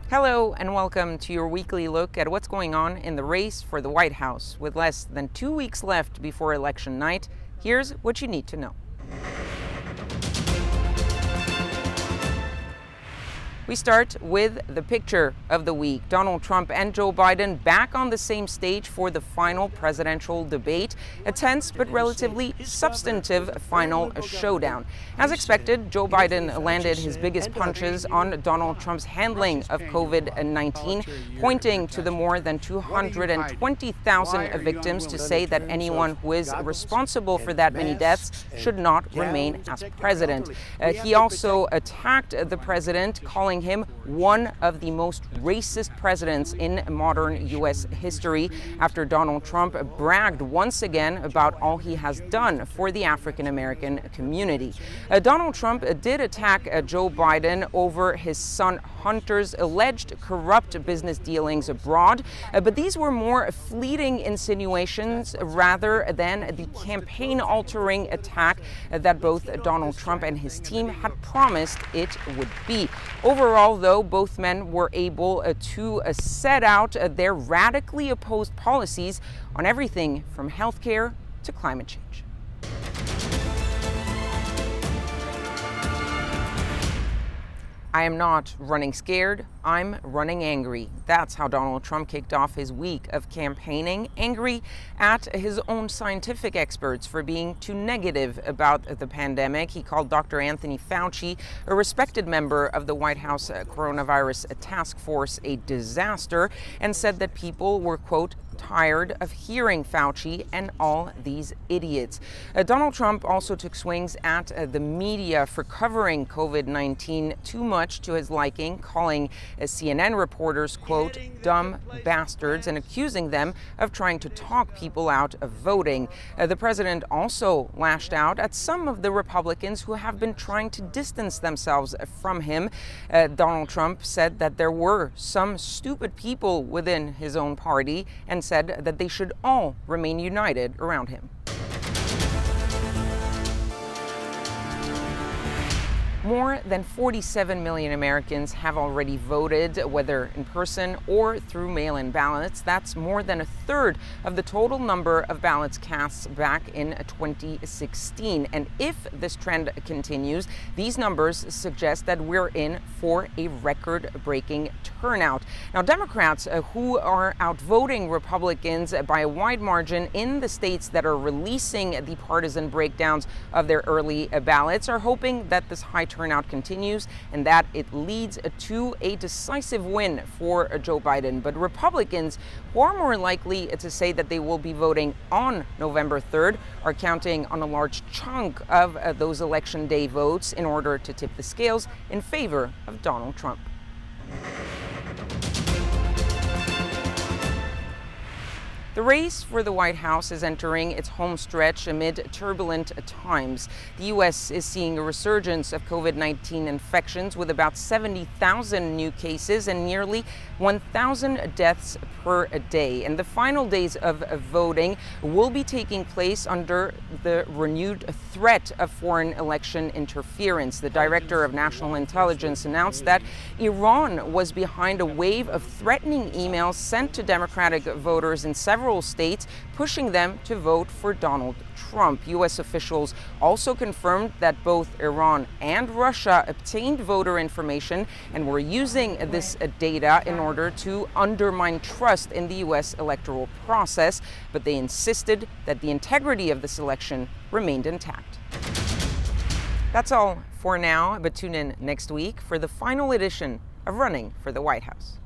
Hello and welcome to your weekly look at what's going on in the race for the White House. With less than 2 weeks left before election night, here's what you need to know. We start with the picture of the week. Donald Trump and Joe Biden back on the same stage for the final presidential debate, a tense but relatively substantive final showdown. As expected, Joe Biden landed his biggest punches on Donald Trump's handling of COVID-19, pointing to the more than 220,000 victims to say that anyone who is responsible for that many deaths should not remain as president. He also attacked the president, calling him one of the most racist presidents in modern U.S. history after Donald Trump bragged once again about all he has done for the African American community. Donald Trump did attack Joe Biden over his son Hunter's alleged corrupt business dealings abroad, but these were more fleeting insinuations rather than the campaign-altering attack that both Donald Trump and his team had promised it would be. Overall, though, both men were able to set out their radically opposed policies on everything from healthcare to climate change. I am not running scared, I'm running angry. That's how Donald Trump kicked off his week of campaigning, angry at his own scientific experts for being too negative about the pandemic. He called Dr. Anthony Fauci, a respected member of the White House coronavirus task force, a disaster, and said that people were, quote, tired of hearing Fauci and all these idiots. Donald Trump also took swings at the media for covering COVID-19 too much to his liking, calling CNN reporters, quote, dumb bastards, and accusing them of trying to talk people out of voting. The president also lashed out at some of the Republicans who have been trying to distance themselves from him. Donald Trump said that there were some stupid people within his own party and said that they should all remain united around him. More than 47 million Americans have already voted, whether in person or through mail-in ballots. That's more than a third of the total number of ballots cast back in 2016. And if this trend continues, these numbers suggest that we're in for a record-breaking turnout. Now, Democrats who are outvoting Republicans by a wide margin in the states that are releasing the partisan breakdowns of their early ballots are hoping that this high turnout continues and that it leads to a decisive win for Joe Biden. But Republicans, who are more likely to say that they will be voting on November 3rd, are counting on a large chunk of those election day votes in order to tip the scales in favor of Donald Trump. The race for the White House is entering its home stretch amid turbulent times. The U.S. is seeing a resurgence of COVID-19 infections with about 70,000 new cases and nearly 1,000 deaths per day. And the final days of voting will be taking place under the renewed threat of foreign election interference. The Director of National Intelligence announced that Iran was behind a wave of threatening emails sent to Democratic voters in several states, pushing them to vote for Donald Trump. U.S. officials also confirmed that both Iran and Russia obtained voter information and were using this data in order to undermine trust in the U.S. electoral process, but they insisted that the integrity of this election remained intact. That's all for now, but tune in next week for the final edition of Running for the White House.